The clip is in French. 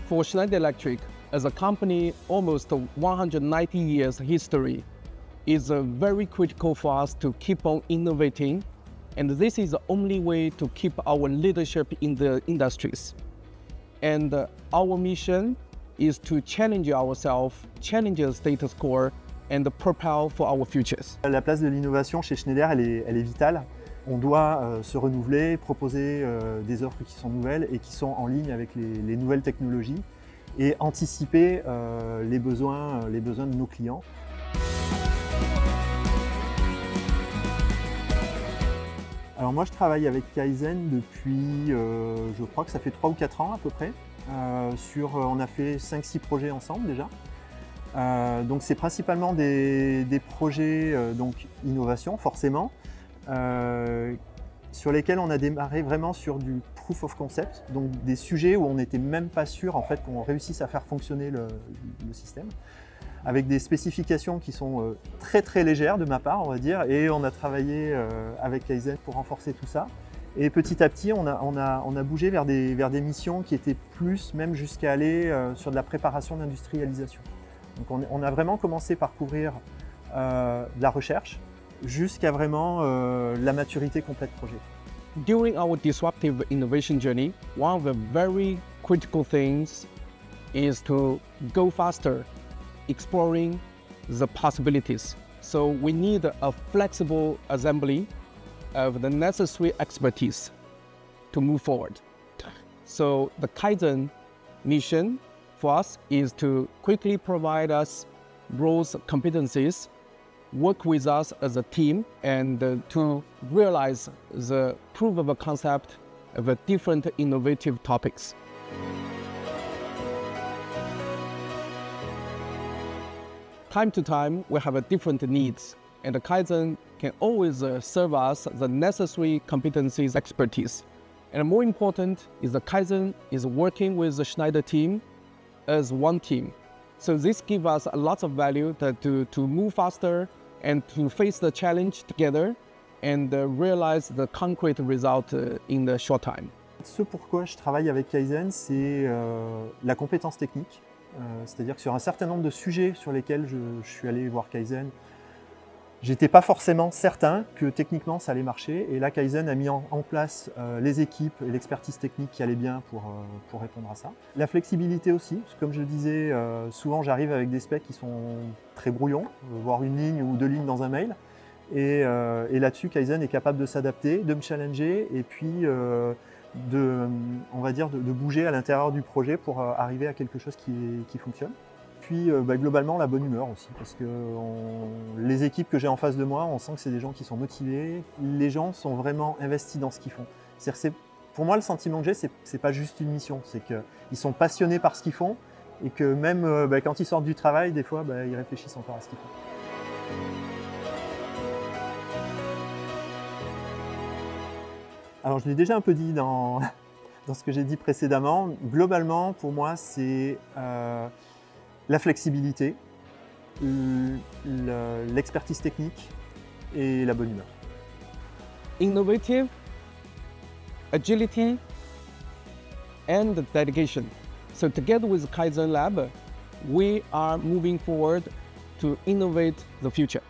For Schneider Electric, as a company almost 190 years history, is very critical for us to keep on innovating, and this is the only way to keep our leadership in the industries. And our mission is to challenge ourselves, challenge the status quo, and propel for our futures. La place de l'innovation chez Schneider, elle est vitale. On doit se renouveler, proposer des offres qui sont nouvelles et qui sont en ligne avec les nouvelles technologies et anticiper les besoins de nos clients. Alors moi je travaille avec Kaizen depuis, je crois que ça fait 3 ou 4 ans à peu près. On a fait 5-6 projets ensemble déjà. Donc c'est principalement des projets donc innovation forcément, sur lesquels on a démarré vraiment sur du proof of concept, donc des sujets où on n'était même pas sûr en fait qu'on réussisse à faire fonctionner le système, avec des spécifications qui sont très très légères de ma part on va dire, et on a travaillé avec Kaizen pour renforcer tout ça. Et petit à petit, on a bougé vers des missions qui étaient plus, même jusqu'à aller sur de la préparation d'industrialisation. Donc on a vraiment commencé par couvrir de la recherche jusqu'à vraiment la maturité complète projet. During our disruptive innovation journey, one of the very critical things is to go faster, exploring the possibilities. So we need a flexible assembly of the necessary expertise to move forward. So the Kaizen mission for us is to quickly provide us growth competencies, work with us as a team, and to realize the proof of a concept of different innovative topics. Time to time, we have different needs, and the Kaizen can always serve us the necessary competencies, expertise. And more important is the Kaizen is working with the Schneider team as one team. So this gives us a lot of value to move faster and to face the challenge together and realize the concrete result in the short time. Ce pourquoi je travaille avec Kaizen, c'est la compétence technique. C'est-à-dire que sur un certain nombre de sujets sur lesquels je suis allé voir Kaizen, j'étais pas forcément certain que techniquement ça allait marcher, et là Kaizen a mis en place les équipes et l'expertise technique qui allait bien pour répondre à ça. La flexibilité aussi, parce que comme je le disais, souvent j'arrive avec des specs qui sont très brouillons, voire une ligne ou 2 lignes dans un mail, et là-dessus Kaizen est capable de s'adapter, de me challenger, et puis on va dire de bouger à l'intérieur du projet pour arriver à quelque chose qui fonctionne. Puis globalement la bonne humeur aussi, parce que les équipes que j'ai en face de moi, on sent que c'est des gens qui sont motivés, les gens sont vraiment investis dans ce qu'ils font. Pour moi le sentiment que j'ai, c'est pas juste une mission, c'est qu'ils sont passionnés par ce qu'ils font, et que même quand ils sortent du travail, des fois ils réfléchissent encore à ce qu'ils font. Alors je l'ai déjà un peu dit dans ce que j'ai dit précédemment, globalement pour moi c'est la flexibilité, l'expertise technique et la bonne humeur. Innovative, agility, and dedication. So together with Kaizen Lab, we are moving forward to innovate the future.